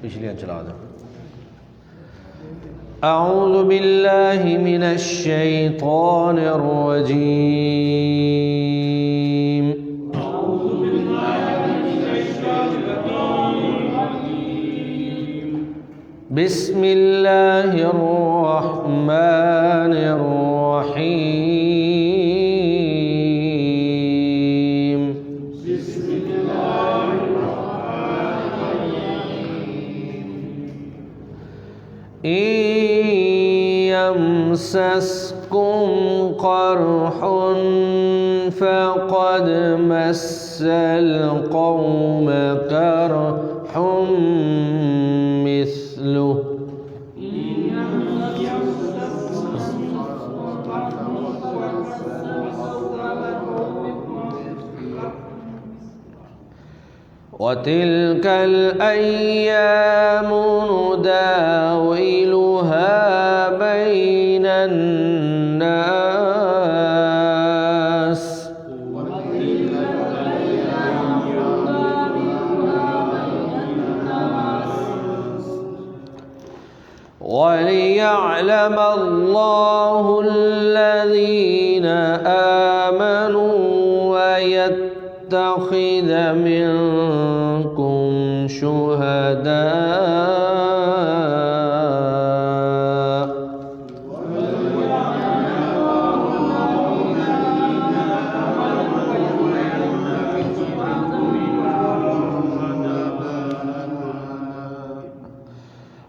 پچھلیاں چلا دیں۔ اعوذ باللہ من الشیطان الرجیم، بسم اللہ الرحمن الرحیم، إن يمسسكم قرح فقد مس القوم قرح مثله وتلك الأيام نداولها بين الناس وليعلم الله الذين آمنوا ويتخذ منكم شهداء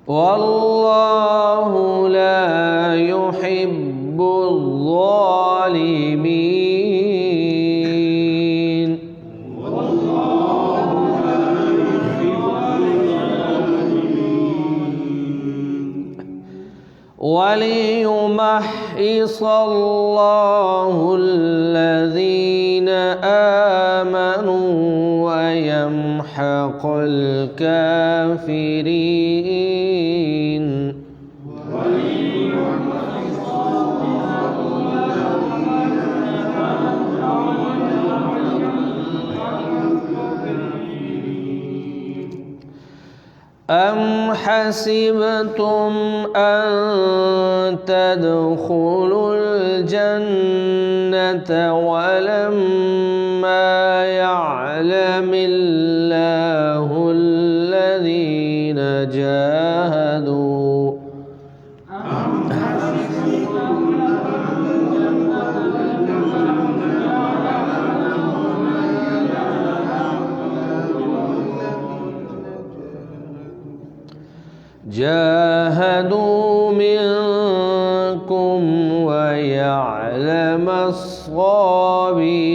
والله لا يحب الظالمين وليمحص الله الذين آمنوا ويمحق الكافرين أم حسبتم أن تدخلوا الجنة ولما يعلم الله الذين جاهدوا منكم ويعلم الصابرين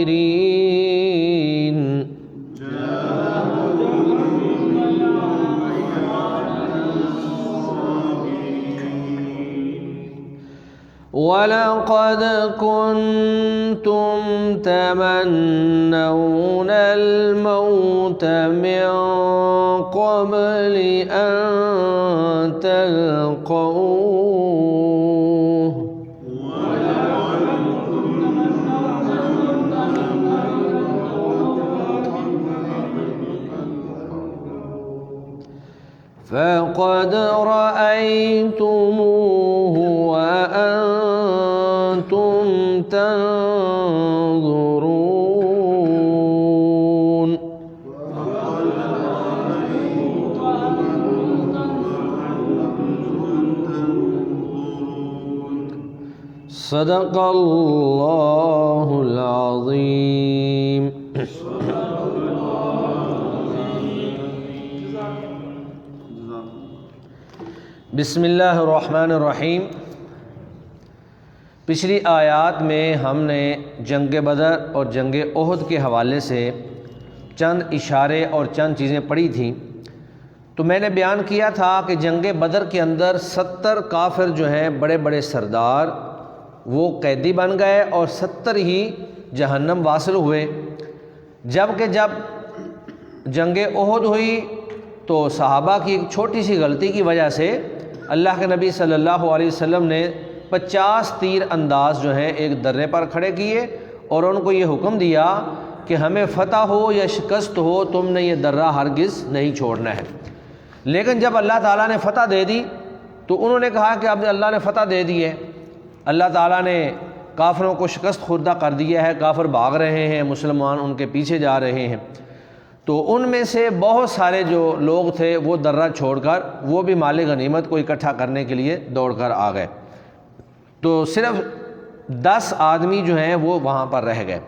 ولقد كنتم تمنون الموت من قبل أن تلقوه فقد رأيتموه وأنتم تنظرون صدق اللہ العظیم۔ بسم اللہ الرحمن الرحیم۔ پچھلی آیات میں ہم نے جنگ بدر اور جنگ احد کے حوالے سے چند اشارے اور چند چیزیں پڑھی تھیں۔ تو میں نے بیان کیا تھا کہ جنگ بدر کے اندر 70 کافر جو ہیں بڑے بڑے سردار وہ قیدی بن گئے اور 70 ہی جہنم واصل ہوئے، جبکہ جب جنگ احد ہوئی تو صحابہ کی ایک چھوٹی سی غلطی کی وجہ سے اللہ کے نبی صلی اللہ علیہ وسلم نے 50 تیر انداز جو ہیں ایک درے پر کھڑے کیے اور ان کو یہ حکم دیا کہ ہمیں فتح ہو یا شکست ہو تم نے یہ درہ ہرگز نہیں چھوڑنا ہے۔ لیکن جب اللہ تعالیٰ نے فتح دے دی تو انہوں نے کہا کہ اب اللہ نے فتح دے دی ہے، اللہ تعالیٰ نے کافروں کو شکست خوردہ کر دیا ہے، کافر بھاگ رہے ہیں، مسلمان ان کے پیچھے جا رہے ہیں، تو ان میں سے بہت سارے جو لوگ تھے وہ درہ چھوڑ کر وہ بھی مال غنیمت کو اکٹھا کرنے کے لیے دوڑ کر آ گئے۔ تو صرف 10 آدمی جو ہیں وہ وہاں پر رہ گئے،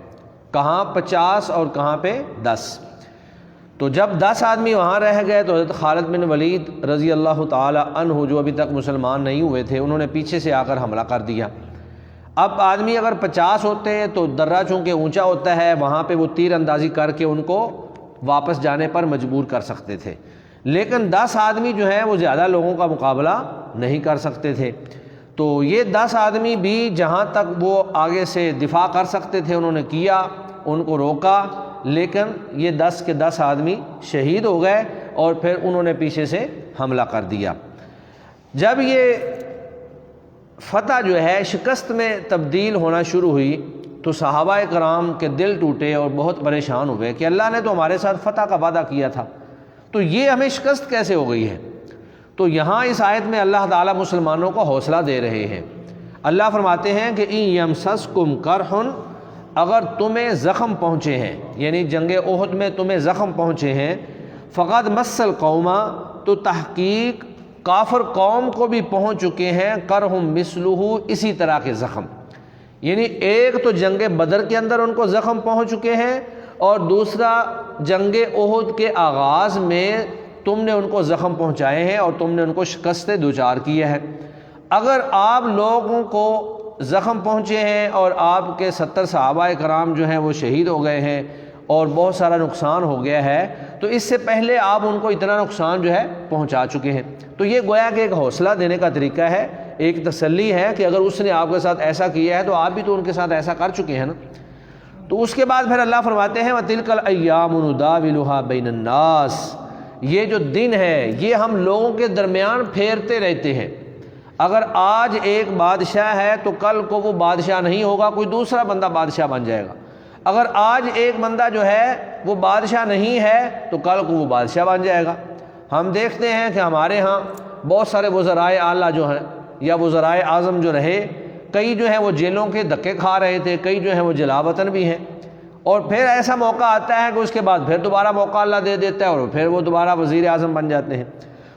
کہاں 50 اور کہاں پہ 10۔ تو جب 10 آدمی وہاں رہ گئے تو حضرت خالد بن ولید رضی اللہ تعالی عنہ جو ابھی تک مسلمان نہیں ہوئے تھے، انہوں نے پیچھے سے آ کر حملہ کر دیا۔ اب آدمی اگر 50 ہوتے ہیں تو درہ چونکہ اونچا ہوتا ہے، وہاں پہ وہ تیر اندازی کر کے ان کو واپس جانے پر مجبور کر سکتے تھے، لیکن 10 آدمی جو ہیں وہ زیادہ لوگوں کا مقابلہ نہیں کر سکتے تھے۔ تو یہ 10 آدمی بھی جہاں تک وہ آگے سے دفاع کر سکتے تھے انہوں نے کیا، ان کو روکا، لیکن یہ 10 کے 10 آدمی شہید ہو گئے اور پھر انہوں نے پیچھے سے حملہ کر دیا۔ جب یہ فتح جو ہے شکست میں تبدیل ہونا شروع ہوئی تو صحابہ کرام کے دل ٹوٹے اور بہت پریشان ہوئے کہ اللہ نے تو ہمارے ساتھ فتح کا وعدہ کیا تھا، تو یہ ہمیں شکست کیسے ہو گئی ہے؟ تو یہاں اس آیت میں اللہ تعالیٰ مسلمانوں کو حوصلہ دے رہے ہیں۔ اللہ فرماتے ہیں کہ ان یمسسکم کرح، اگر تمہیں زخم پہنچے ہیں، یعنی جنگ احد میں تمہیں زخم پہنچے ہیں، فقد مس القوم، تو تحقیق کافر قوم کو بھی پہنچ چکے ہیں، کرہم مثلہ، اسی طرح کے زخم، یعنی ایک تو جنگ بدر کے اندر ان کو زخم پہنچ چکے ہیں، اور دوسرا جنگ احد کے آغاز میں تم نے ان کو زخم پہنچائے ہیں اور تم نے ان کو شکست دوچار کیا ہے۔ اگر آپ لوگوں کو زخم پہنچے ہیں اور آپ کے 70 صحابہ کرام جو ہیں وہ شہید ہو گئے ہیں اور بہت سارا نقصان ہو گیا ہے، تو اس سے پہلے آپ ان کو اتنا نقصان جو ہے پہنچا چکے ہیں، تو یہ گویا کہ ایک حوصلہ دینے کا طریقہ ہے، ایک تسلی ہے کہ اگر اس نے آپ کے ساتھ ایسا کیا ہے تو آپ بھی تو ان کے ساتھ ایسا کر چکے ہیں نا۔ تو اس کے بعد پھر اللہ فرماتے ہیں وَتِلْكَ الْأَيَّامُ نُدَاوِلُهَا بَيْنَ النَّاسِ، یہ جو دن ہے یہ ہم لوگوں کے درمیان پھیرتے رہتے ہیں۔ اگر آج ایک بادشاہ ہے تو کل کو وہ بادشاہ نہیں ہوگا، کوئی دوسرا بندہ بادشاہ بن جائے گا۔ اگر آج ایک بندہ جو ہے وہ بادشاہ نہیں ہے تو کل کو وہ بادشاہ بن جائے گا۔ ہم دیکھتے ہیں کہ ہمارے ہاں بہت سارے وزرائے اعلیٰ جو ہیں یا وزرائے اعظم جو رہے، کئی جو ہیں وہ جیلوں کے دھکے کھا رہے تھے، کئی جو ہیں وہ جلا وطن بھی ہیں، اور پھر ایسا موقع آتا ہے کہ اس کے بعد پھر دوبارہ موقع اللہ دے دیتا ہے اور پھر وہ دوبارہ وزیر اعظم بن جاتے ہیں۔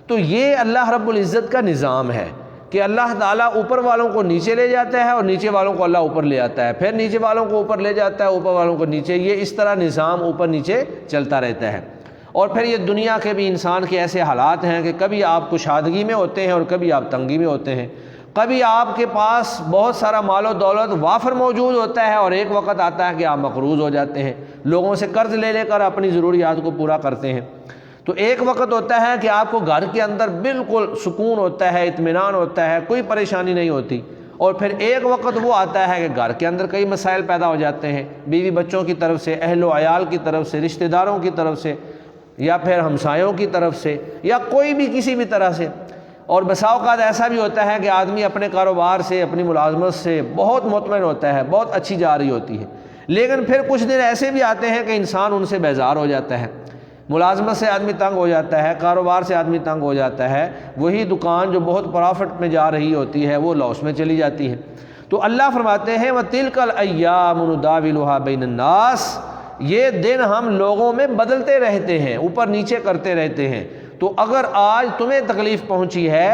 تو یہ اللہ رب العزت کا نظام ہے کہ اللہ تعالیٰ اوپر والوں کو نیچے لے جاتا ہے اور نیچے والوں کو اللہ اوپر لے آتا ہے، پھر نیچے والوں کو اوپر لے جاتا ہے، اوپر والوں کو نیچے، یہ اس طرح نظام اوپر نیچے چلتا رہتا ہے۔ اور پھر یہ دنیا کے بھی انسان کے ایسے حالات ہیں کہ کبھی آپ کشادگی میں ہوتے ہیں اور کبھی آپ تنگی میں ہوتے ہیں، کبھی آپ کے پاس بہت سارا مال و دولت وافر موجود ہوتا ہے اور ایک وقت آتا ہے کہ آپ مقروض ہو جاتے ہیں، لوگوں سے قرض لے لے کر اپنی ضروریات کو پورا کرتے ہیں۔ تو ایک وقت ہوتا ہے کہ آپ کو گھر کے اندر بالکل سکون ہوتا ہے، اطمینان ہوتا ہے، کوئی پریشانی نہیں ہوتی، اور پھر ایک وقت وہ آتا ہے کہ گھر کے اندر کئی مسائل پیدا ہو جاتے ہیں، بیوی بچوں کی طرف سے، اہل و عیال کی طرف سے، رشتہ داروں کی طرف سے، یا پھر ہمسایوں کی طرف سے، یا کوئی بھی کسی بھی طرح سے۔ اور بسا اوقات ایسا بھی ہوتا ہے کہ آدمی اپنے کاروبار سے، اپنی ملازمت سے بہت مطمئن ہوتا ہے، بہت اچھی جا رہی ہوتی ہے، لیکن پھر کچھ دن ایسے بھی آتے ہیں کہ انسان ان سے بیزار ہو جاتا ہے، ملازمت سے آدمی تنگ ہو جاتا ہے، کاروبار سے آدمی تنگ ہو جاتا ہے، وہی دکان جو بہت پرافٹ میں جا رہی ہوتی ہے وہ لاس میں چلی جاتی ہے۔ تو اللہ فرماتے ہیں وَتِلْكَ الْأَيَّامُ نُدَاوِلُهَا بَيْنَ النَّاسِ، یہ دن ہم لوگوں میں بدلتے رہتے ہیں، اوپر نیچے کرتے رہتے ہیں۔ تو اگر آج تمہیں تکلیف پہنچی ہے،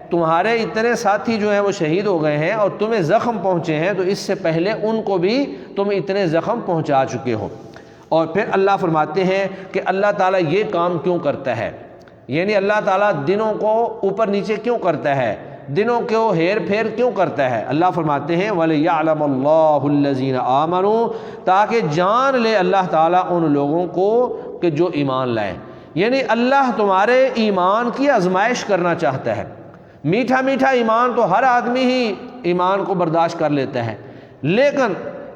تمہارے اتنے ساتھی جو ہیں وہ شہید ہو گئے ہیں اور تمہیں زخم پہنچے ہیں، تو اس سے پہلے ان کو بھی تم اتنے زخم پہنچا چکے ہو۔ اور پھر اللہ فرماتے ہیں کہ اللہ تعالیٰ یہ کام کیوں کرتا ہے، یعنی اللہ تعالیٰ دنوں کو اوپر نیچے کیوں کرتا ہے، دنوں کو ہیر پھیر کیوں کرتا ہے۔ اللہ فرماتے ہیں وَلِيَعْلَمَ اللَّهُ الَّذِينَ آمَنُوا، تاکہ جان لے اللہ تعالیٰ ان لوگوں کو کہ جو ایمان لائیں، یعنی اللہ تمہارے ایمان کی آزمائش کرنا چاہتا ہے۔ میٹھا میٹھا ایمان تو ہر آدمی ہی ایمان کو برداشت کر لیتا ہے، لیکن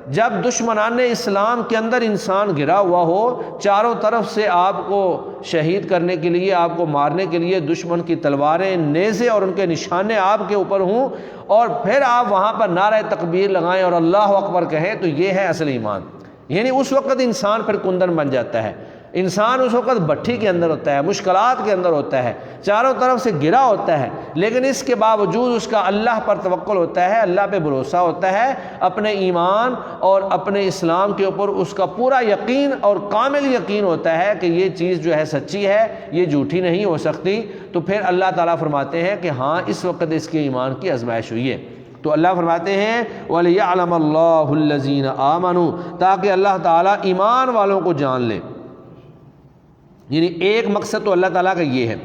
جب دشمنان اسلام کے اندر انسان گھرا ہوا ہو، چاروں طرف سے آپ کو شہید کرنے کے لیے، آپ کو مارنے کے لیے دشمن کی تلواریں، نیزے اور ان کے نشانے آپ کے اوپر ہوں، اور پھر آپ وہاں پر نعرہ تکبیر لگائیں اور اللہ اکبر کہیں، تو یہ ہے اصل ایمان۔ یعنی اس وقت انسان پھر کندن بن جاتا ہے، انسان اس وقت بھٹی کے اندر ہوتا ہے، مشکلات کے اندر ہوتا ہے، چاروں طرف سے گھرا ہوتا ہے، لیکن اس کے باوجود اس کا اللہ پر توکل ہوتا ہے، اللہ پہ بھروسہ ہوتا ہے، اپنے ایمان اور اپنے اسلام کے اوپر اس کا پورا یقین اور کامل یقین ہوتا ہے کہ یہ چیز جو ہے سچی ہے، یہ جھوٹی نہیں ہو سکتی، تو پھر اللہ تعالیٰ فرماتے ہیں کہ ہاں اس وقت اس کے ایمان کی آزمائش ہوئی ہے۔ تو اللہ فرماتے ہیں وَلِيَعْلَمَ اللَّهُ الَّذِينَ آمَنُوا، تاکہ اللہ تعالیٰ ایمان والوں کو جان لے۔ یعنی ایک مقصد تو اللہ تعالیٰ کا یہ ہے،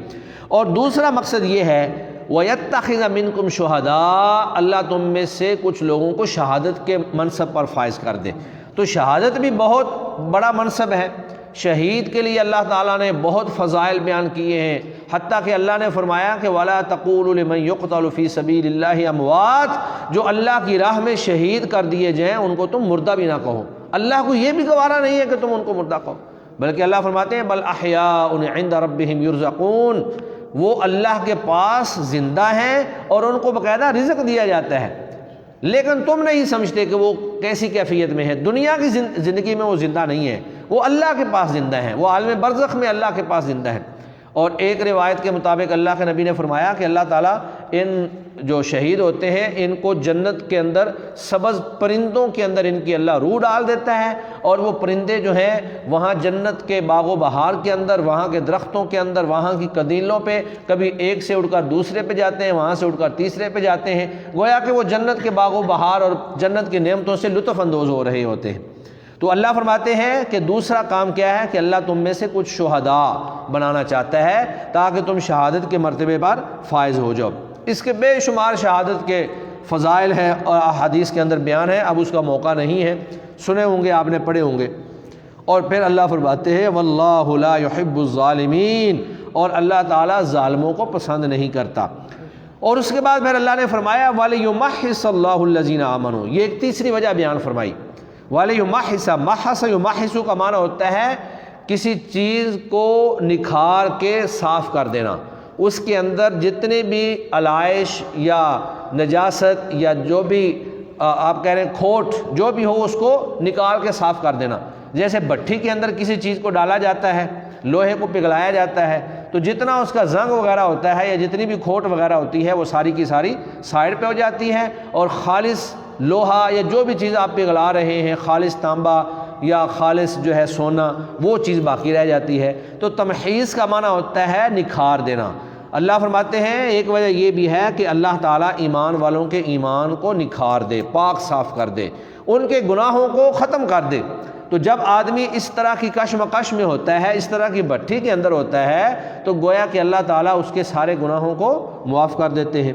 اور دوسرا مقصد یہ ہے وَيَتَّخِذَ مِنْكُمْ شُهَدَاءَ، اللہ تم میں سے کچھ لوگوں کو شہادت کے منصب پر فائز کر دے۔ تو شہادت بھی بہت بڑا منصب ہے، شہید کے لیے اللہ تعالیٰ نے بہت فضائل بیان کیے ہیں، حتیٰ کہ اللہ نے فرمایا کہ وَلَا تَقُولُوا لِمَنْ يُقْتَلُ فِي سَبِيلِ اللَّهِ أَمْوَاتٌ، جو اللہ کی راہ میں شہید کر دیے جائیں ان کو تم مردہ بھی نہ کہو۔ اللہ کو یہ بھی گوارا نہیں ہے کہ تم ان کو مردہ کہو، بلکہ اللہ فرماتے ہیں بل احیاء عند ربهم یرزقون، وہ اللہ کے پاس زندہ ہیں اور ان کو باقاعدہ رزق دیا جاتا ہے، لیکن تم نہیں سمجھتے کہ وہ کیسی کیفیت میں ہے۔ دنیا کی زندگی میں وہ زندہ نہیں ہے، وہ اللہ کے پاس زندہ ہیں، وہ عالم برزخ میں اللہ کے پاس زندہ ہیں۔ اور ایک روایت کے مطابق اللہ کے نبی نے فرمایا کہ اللہ تعالیٰ ان جو شہید ہوتے ہیں ان کو جنت کے اندر سبز پرندوں کے اندر ان کی اللہ روح ڈال دیتا ہے، اور وہ پرندے جو ہیں وہاں جنت کے باغ و بہار کے اندر، وہاں کے درختوں کے اندر، وہاں کی قدیلوں پہ کبھی ایک سے اڑ کر دوسرے پہ جاتے ہیں، وہاں سے اڑ کر تیسرے پہ جاتے ہیں، گویا کہ وہ جنت کے باغ و بہار اور جنت کی نعمتوں سے لطف اندوز ہو رہے ہوتے ہیں۔ تو اللہ فرماتے ہیں کہ دوسرا کام کیا ہے کہ اللہ تم میں سے کچھ شہداء بنانا چاہتا ہے تاکہ تم شہادت کے مرتبے پر فائز ہو جاؤ۔ اس کے بے شمار شہادت کے فضائل ہیں اور احادیث کے اندر بیان ہے، اب اس کا موقع نہیں ہے، سنے ہوں گے، آپ نے پڑھے ہوں گے۔ اور پھر اللہ فرماتے ہیں واللہ لا يحب الظالمین، اور اللہ تعالیٰ ظالموں کو پسند نہیں کرتا۔ اور اس کے بعد پھر اللہ نے فرمایا وَلِيُمَحِّصَ اللَّهُ الَّذِينَ آمَنُوا، یہ ایک تیسری وجہ بیان فرمائی۔ وَلِيُمَحِّصَ، محَّصَ یمحِّصُ کا معنی ہوتا ہے کسی چیز کو نکھار کے صاف کر دینا، اس کے اندر جتنے بھی علائش یا نجاست یا جو بھی آپ کہہ رہے ہیں کھوٹ جو بھی ہو اس کو نکال کے صاف کر دینا۔ جیسے بھٹی کے اندر کسی چیز کو ڈالا جاتا ہے، لوہے کو پگھلایا جاتا ہے، تو جتنا اس کا زنگ وغیرہ ہوتا ہے یا جتنی بھی کھوٹ وغیرہ ہوتی ہے وہ ساری کی ساری سائڈ پہ ہو جاتی ہے، اور خالص لوہا یا جو بھی چیز آپ پگھلا رہے ہیں، خالص تانبا یا خالص جو ہے سونا، وہ چیز باقی رہ جاتی ہے۔ تو تمحیص کا معنی ہوتا ہے نکھار دینا۔ اللہ فرماتے ہیں ایک وجہ یہ بھی ہے کہ اللہ تعالیٰ ایمان والوں کے ایمان کو نکھار دے، پاک صاف کر دے، ان کے گناہوں کو ختم کر دے۔ تو جب آدمی اس طرح کی کشمکش میں ہوتا ہے، اس طرح کی بھٹی کے اندر ہوتا ہے، تو گویا کہ اللہ تعالیٰ اس کے سارے گناہوں کو معاف کر دیتے ہیں۔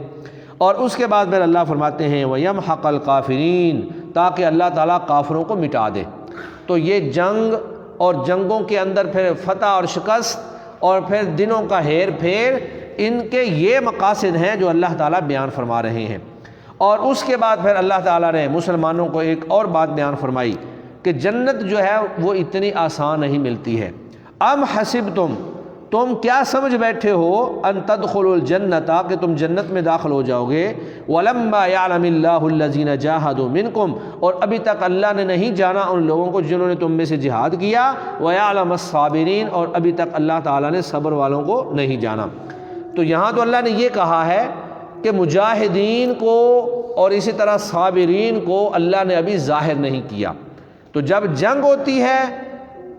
اور اس کے بعد پھر اللہ فرماتے ہیں وَيَمْحَقَ الْكَافِرِينَ، تاکہ اللہ تعالیٰ کافروں کو مٹا دے۔ تو یہ جنگ اور جنگوں کے اندر پھر فتح اور شکست اور پھر دنوں کا ہیر پھیر، ان کے یہ مقاصد ہیں جو اللہ تعالیٰ بیان فرما رہے ہیں۔ اور اس کے بعد پھر اللہ تعالیٰ نے مسلمانوں کو ایک اور بات بیان فرمائی کہ جنت جو ہے وہ اتنی آسان نہیں ملتی ہے۔ ام حسبتم، تم کیا سمجھ بیٹھے ہو ان تدخلوا الجنت، کہ تم جنت میں داخل ہو جاؤ گے، ولما يعلم الله الذين جاهدوا منكم، اور ابھی تک اللہ نے نہیں جانا ان لوگوں کو جنہوں نے تم میں سے جہاد کیا، ويعلم الصابرين، اور ابھی تک اللہ تعالیٰ نے صبر والوں کو نہیں جانا۔ تو یہاں تو اللہ نے یہ کہا ہے کہ مجاہدین کو اور اسی طرح صابرین کو اللہ نے ابھی ظاہر نہیں کیا۔ تو جب جنگ ہوتی ہے،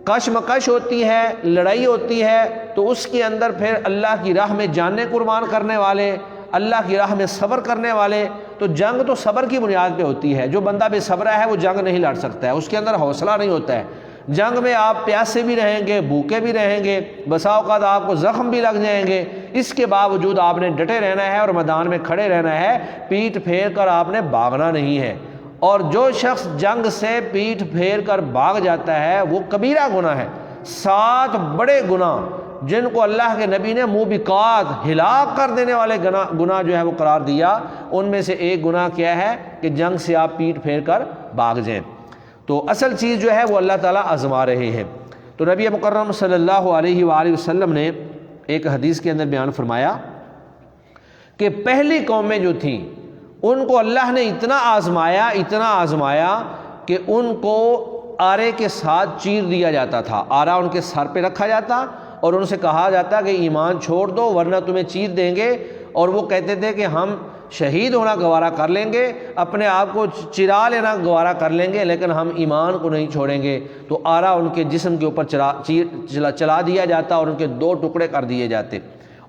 کشمکش ہوتی ہے، لڑائی ہوتی ہے، تو اس کے اندر پھر اللہ کی راہ میں جانیں قربان کرنے والے، اللہ کی راہ میں صبر کرنے والے، تو جنگ تو صبر کی بنیاد پہ ہوتی ہے۔ جو بندہ بے صبر ہے وہ جنگ نہیں لڑ سکتا ہے، اس کے اندر حوصلہ نہیں ہوتا ہے۔ جنگ میں آپ پیاسے بھی رہیں گے، بھوکے بھی رہیں گے، بسا اوقات آپ کو زخم بھی لگ جائیں گے، اس کے باوجود آپ نے ڈٹے رہنا ہے اور میدان میں کھڑے رہنا ہے، پیٹھ پھیر کر آپ نے بھاگنا نہیں ہے۔ اور جو شخص جنگ سے پیٹھ پھیر کر بھاگ جاتا ہے وہ کبیرہ گناہ ہے۔ 7 بڑے گناہ جن کو اللہ کے نبی نے موبقات، ہلاک کر دینے والے گناہ جو ہے وہ قرار دیا، ان میں سے ایک گناہ کیا ہے کہ جنگ سے آپ پیٹھ پھیر کر بھاگ جائیں۔ تو اصل چیز جو ہے وہ اللہ تعالیٰ آزما رہے ہیں۔ تو نبی مکرم صلی اللہ علیہ وآلہ وسلم نے ایک حدیث کے اندر بیان فرمایا کہ پہلی قومیں جو تھیں ان کو اللہ نے اتنا آزمایا کہ ان کو آرے کے ساتھ چیر دیا جاتا تھا، آرا ان کے سر پہ رکھا جاتا اور ان سے کہا جاتا کہ ایمان چھوڑ دو ورنہ تمہیں چیر دیں گے، اور وہ کہتے تھے کہ ہم شہید ہونا گوارا کر لیں گے، اپنے آپ کو چرا لینا گوارا کر لیں گے، لیکن ہم ایمان کو نہیں چھوڑیں گے۔ تو آرا ان کے جسم کے اوپر چلا دیا جاتا اور ان کے 2 ٹکڑے کر دیے جاتے۔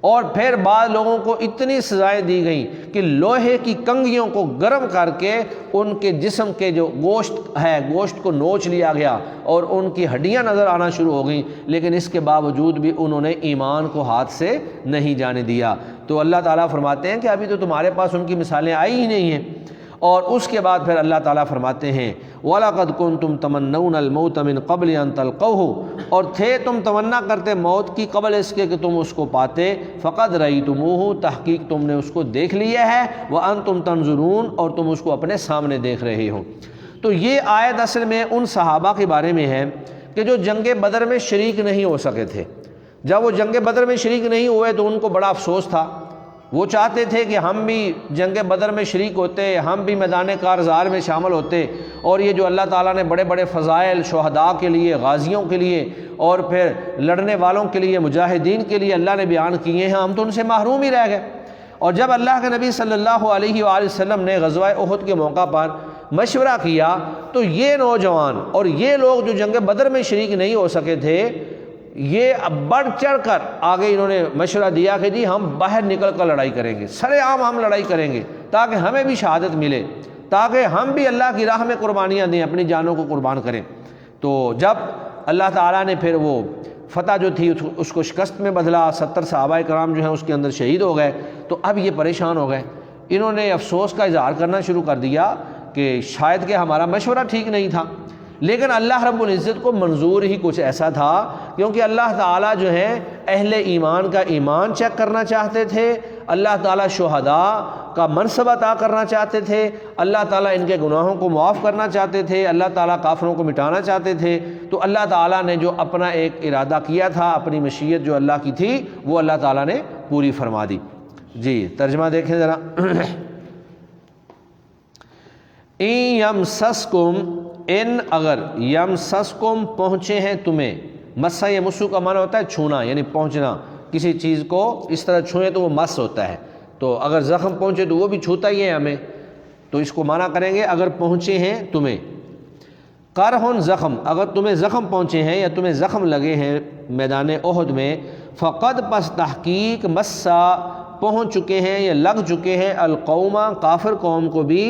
اور پھر بعض لوگوں کو اتنی سزائیں دی گئیں کہ لوہے کی کنگھیوں کو گرم کر کے ان کے جسم کے جو گوشت ہے، گوشت کو نوچ لیا گیا اور ان کی ہڈیاں نظر آنا شروع ہو گئیں، لیکن اس کے باوجود بھی انہوں نے ایمان کو ہاتھ سے نہیں جانے دیا۔ تو اللہ تعالیٰ فرماتے ہیں کہ ابھی تو تمہارے پاس ان کی مثالیں آئی ہی نہیں ہیں۔ اور اس کے بعد پھر اللہ تعالیٰ فرماتے ہیں وَلَقَدْ كُنْتُمْ تَمَنَّوْنَ الْمَوْتَ مِنْ قَبْلِ أَنْ تَلْقَوْهُ، اور تھے تم تمنا کرتے موت کی قبل اس کے کہ تم اس کو پاتے، فَقَدْ رَأَيْتُمُوهُ، تحقیق تم نے اس کو دیکھ لیا ہے، وَأَنْتُمْ تَنْظُرُونَ، اور تم اس کو اپنے سامنے دیکھ رہے ہو۔ تو یہ آیت اصل میں ان صحابہ کے بارے میں ہے کہ جو جنگ بدر میں شریک نہیں ہو سکے تھے۔ جب وہ جنگ بدر میں شریک نہیں ہوئے تو ان کو بڑا افسوس تھا، وہ چاہتے تھے کہ ہم بھی جنگ بدر میں شریک ہوتے، ہم بھی میدان کارزار میں شامل ہوتے، اور یہ جو اللہ تعالیٰ نے بڑے بڑے فضائل شہداء کے لیے، غازیوں کے لیے اور پھر لڑنے والوں کے لیے، مجاہدین کے لیے اللہ نے بیان کیے ہیں، ہم تو ان سے محروم ہی رہ گئے۔ اور جب اللہ کے نبی صلی اللہ علیہ وآلہ وسلم نے غزوہ احد کے موقع پر مشورہ کیا تو یہ نوجوان اور یہ لوگ جو جنگ بدر میں شریک نہیں ہو سکے تھے، یہ بڑھ چڑھ کر آگے انہوں نے مشورہ دیا کہ جی ہم باہر نکل کر لڑائی کریں گے، سر عام ہم لڑائی کریں گے تاکہ ہمیں بھی شہادت ملے، تاکہ ہم بھی اللہ کی راہ میں قربانیاں دیں، اپنی جانوں کو قربان کریں۔ تو جب اللہ تعالیٰ نے پھر وہ فتح جو تھی اس کو شکست میں بدلا، 70 صحابہ کرام جو ہیں اس کے اندر شہید ہو گئے، تو اب یہ پریشان ہو گئے، انہوں نے افسوس کا اظہار کرنا شروع کر دیا کہ شاید کہ ہمارا مشورہ ٹھیک نہیں تھا۔ لیکن اللہ رب العزت کو منظور ہی کچھ ایسا تھا، کیونکہ اللہ تعالیٰ جو ہے اہل ایمان کا ایمان چیک کرنا چاہتے تھے، اللہ تعالیٰ شہداء کا منصب عطا کرنا چاہتے تھے، اللہ تعالیٰ ان کے گناہوں کو معاف کرنا چاہتے تھے، اللہ تعالیٰ کافروں کو مٹانا چاہتے تھے۔ تو اللہ تعالیٰ نے جو اپنا ایک ارادہ کیا تھا، اپنی مشیت جو اللہ کی تھی، وہ اللہ تعالیٰ نے پوری فرما دی۔ جی ترجمہ دیکھیں ذرا۔ اِن یمسسکم، ان اگر، یمسسکم پہنچے ہیں تمہیں، مسا یمسو کا معنی ہوتا ہے چھونا، یعنی پہنچنا، کسی چیز کو اس طرح چھوئیں تو وہ مس ہوتا ہے، تو اگر زخم پہنچے تو وہ بھی چھوتا ہی ہے ہمیں، تو اس کو معنی کریں گے اگر پہنچے ہیں تمہیں، قرحن زخم، اگر تمہیں زخم پہنچے ہیں یا تمہیں زخم لگے ہیں میدان احد میں، فقد پس تحقیق مسا پہنچ چکے ہیں یا لگ چکے ہیں، القوم کافر قوم کو بھی،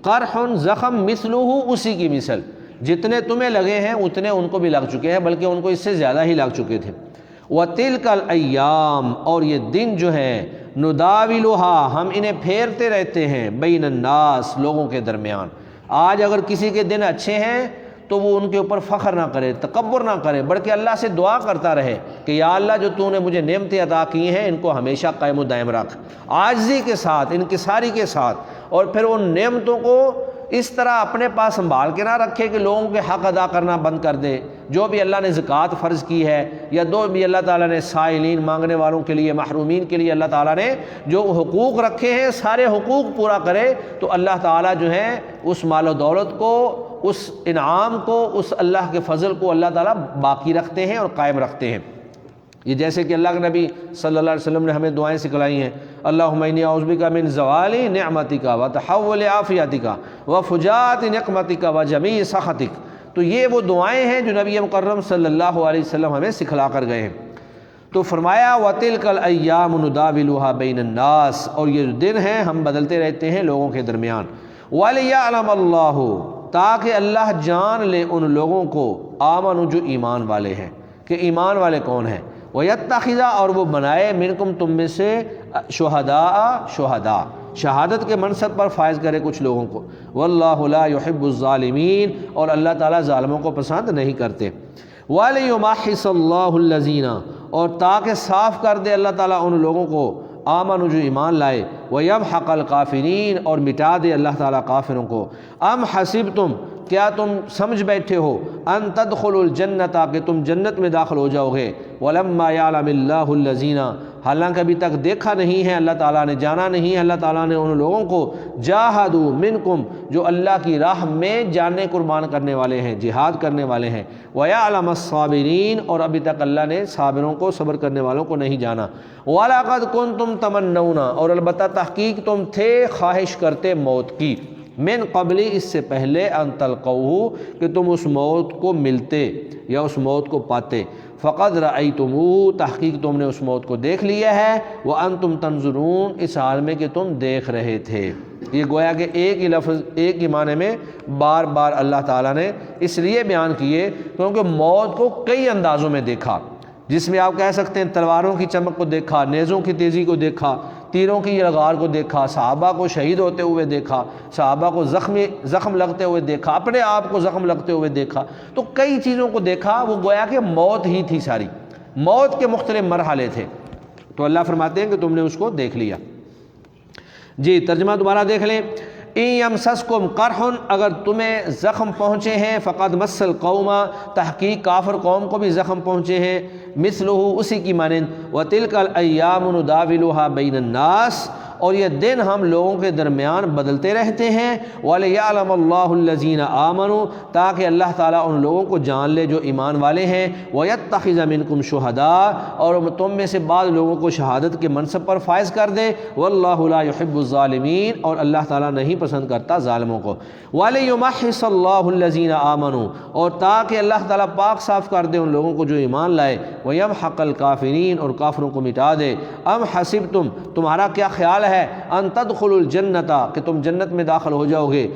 قرحن زخم مثلہ اسی کی مثل، جتنے تمہیں لگے ہیں اتنے ان کو بھی لگ چکے ہیں، بلکہ ان کو اس سے زیادہ ہی لگ چکے تھے۔ وَتِلْكَ الْأَيَّامُ، اور یہ دن جو ہے، نُدَاوِلُهَا، ہم انہیں پھیرتے رہتے ہیں، بین الناس، لوگوں کے درمیان۔ آج اگر کسی کے دن اچھے ہیں تو وہ ان کے اوپر فخر نہ کرے، تکبر نہ کرے، بلکہ اللہ سے دعا کرتا رہے کہ یا اللہ جو تو نے مجھے نعمتیں عطا کی ہیں ان کو ہمیشہ قائم و دائم رکھ، عاجزی کے ساتھ، انکساری کے ساتھ، اور پھر ان نعمتوں کو اس طرح اپنے پاس سنبھال کے نہ رکھے کہ لوگوں کے حق ادا کرنا بند کر دے۔ جو بھی اللہ نے زکوٰۃ فرض کی ہے یا جو بھی اللہ تعالیٰ نے سائلین مانگنے والوں کے لیے، محرومین کے لیے اللہ تعالیٰ نے جو حقوق رکھے ہیں، سارے حقوق پورا کرے، تو اللہ تعالیٰ جو ہے اس مال و دولت کو، اس انعام کو، اس اللہ کے فضل کو اللہ تعالیٰ باقی رکھتے ہیں اور قائم رکھتے ہیں۔ یہ جیسے کہ اللہ کے نبی صلی اللہ علیہ وسلم نے ہمیں دعائیں سکھلائی ہیں، اللہم انی اعوذ بک من زوال نعمتک وتحول عافیتک وفجاءۃ نقمتک وجمیع سخطک۔ تو یہ وہ دعائیں ہیں جو نبی مکرم صلی اللہ علیہ وسلم ہمیں سکھلا کر گئے ہیں۔ تو فرمایا وَتِلْكَ الْأَيَّامُ نُدَاوِلُهَا بَيْنَ النَّاسِ، اور یہ جو دن ہیں ہم بدلتے رہتے ہیں لوگوں کے درمیان۔ وَلِيَعْلَمَ اللَّهُ، تاکہ اللہ جان لے ان لوگوں کو، آمنوا جو ایمان والے ہیں، کہ ایمان والے کون ہیں، وَيَتَّخِذَ، اور وہ بنائے، منکم تم میں سے، شہداء، شہادت کے منصب پر فائز کرے کچھ لوگوں کو، واللہ لا يحب الظالمین، اور اللہ تعالیٰ ظالموں کو پسند نہیں کرتے۔ وَلِيُمَحِّصَ اللَّهُ الَّذِينَ، اور تاکہ صاف کر دے اللہ تعالیٰ ان لوگوں کو، آمنوا جو ایمان لائے، وَيَمْحَقَ الْكَافِرِينَ، اور مٹا دے اللہ تعالیٰ کافروں کو۔ ام حسبتم، کیا تم سمجھ بیٹھے ہو ان تدخلوا الجنت کہ تم جنت میں داخل ہو جاؤ گے ولما یعلم اللہ الذین حالانکہ ابھی تک دیکھا نہیں ہے اللہ تعالیٰ نے، جانا نہیں ہے اللہ تعالیٰ نے ان لوگوں کو جاہدوا منکم جو اللہ کی راہ میں جانیں قربان کرنے والے ہیں، جہاد کرنے والے ہیں، ویعلم الصابرین اور ابھی تک اللہ نے صابروں کو، صبر کرنے والوں کو نہیں جانا۔ وَلَقَدْ كُنْتُمْ تَمَنَّوْنَ اور البتہ تحقیق تم تھے خواہش کرتے موت کی، من قبلی اس سے پہلے ان تلقوہ کہ تم اس موت کو ملتے یا اس موت کو پاتے، فقد رأیتموہ تحقیق تم نے اس موت کو دیکھ لیا ہے، وانتم تنظرون اس حال میں کہ تم دیکھ رہے تھے۔ یہ گویا کہ ایک ہی لفظ ایک ہی معنی میں بار بار اللہ تعالیٰ نے اس لیے بیان کیے کیونکہ موت کو کئی اندازوں میں دیکھا، جس میں آپ کہہ سکتے ہیں تلواروں کی چمک کو دیکھا، نیزوں کی تیزی کو دیکھا، تیروں کی یلغار کو دیکھا، صحابہ کو شہید ہوتے ہوئے دیکھا، صحابہ کو زخم لگتے ہوئے دیکھا، اپنے آپ کو زخم لگتے ہوئے دیکھا، تو کئی چیزوں کو دیکھا، وہ گویا کہ موت ہی تھی ساری، موت کے مختلف مرحلے تھے، تو اللہ فرماتے ہیں کہ تم نے اس کو دیکھ لیا۔ جی ترجمہ دوبارہ دیکھ لیں، ان یمسسکم قرح اگر تمہیں زخم پہنچے ہیں، فقد مس القوم تحقیق کافر قوم کو بھی زخم پہنچے ہیں، مثلہ اسی کی مانند، وتلک الایام نداولها بین الناس اور یہ دن ہم لوگوں کے درمیان بدلتے رہتے ہیں، وَلِيَعْلَمَ اللَّهُ الَّذِينَ آمَنُوا تاکہ اللہ تعالیٰ ان لوگوں کو جان لے جو ایمان والے ہیں، وَيَتَّخِذَ مِنْكُمْ شُهَدَاءَ اور تم میں سے بعض لوگوں کو شہادت کے منصب پر فائز کر دے، وَاللَّهُ لَا يُحِبُّ الظَّالِمِينَ اور اللہ تعالیٰ نہیں پسند کرتا ظالموں کو، وَلِيُمَحِّصَ اللَّهُ الَّذِينَ آمَنُوا اور تاکہ اللہ تعالیٰ پاک صاف کر دے ان لوگوں کو جو ایمان لائے، وَيَمْحَقَ الْكَافِرِينَ اور کافروں کو مٹا دے۔ ام حسبتم تمہارا کیا خیال ہے ان تدخلوا الجنت کہ تم جنت میں داخل ہو جاؤ گے،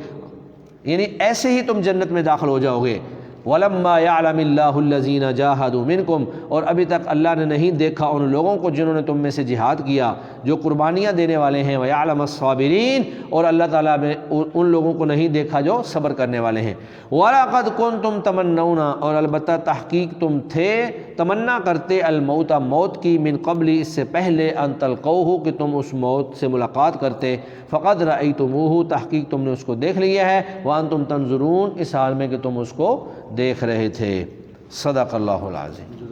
یعنی ایسے ہی تم جنت میں داخل ہو جاؤ گے، وَلَمَّا يَعْلَمِ اللَّهُ الَّذِينَ جَاهَدُوا مِنْكُمْ اور ابھی تک اللہ نے نہیں دیکھا ان لوگوں کو جنہوں نے تم میں سے جہاد کیا، جو قربانیاں دینے والے ہیں، وَيَعْلَمَ الصَّابِرِينَ اور اللہ تعالیٰ نے ان لوگوں کو نہیں دیکھا جو صبر کرنے والے ہیں۔ وَلَقَدْ كُنْتُمْ تَمَنَّوْنَ اور البتہ تحقیق تم تھے تمنا کرتے الموت موت کی، من قبل اس سے پہلے ان تلقوہ کہ تم اس موت سے ملاقات کرتے، فقد رأیتموہ تحقیق تم نے اس کو دیکھ لیا ہے، وانتم تنظرون اس حال میں کہ تم اس کو دیکھ رہے تھے۔ صدق اللہ العظیم۔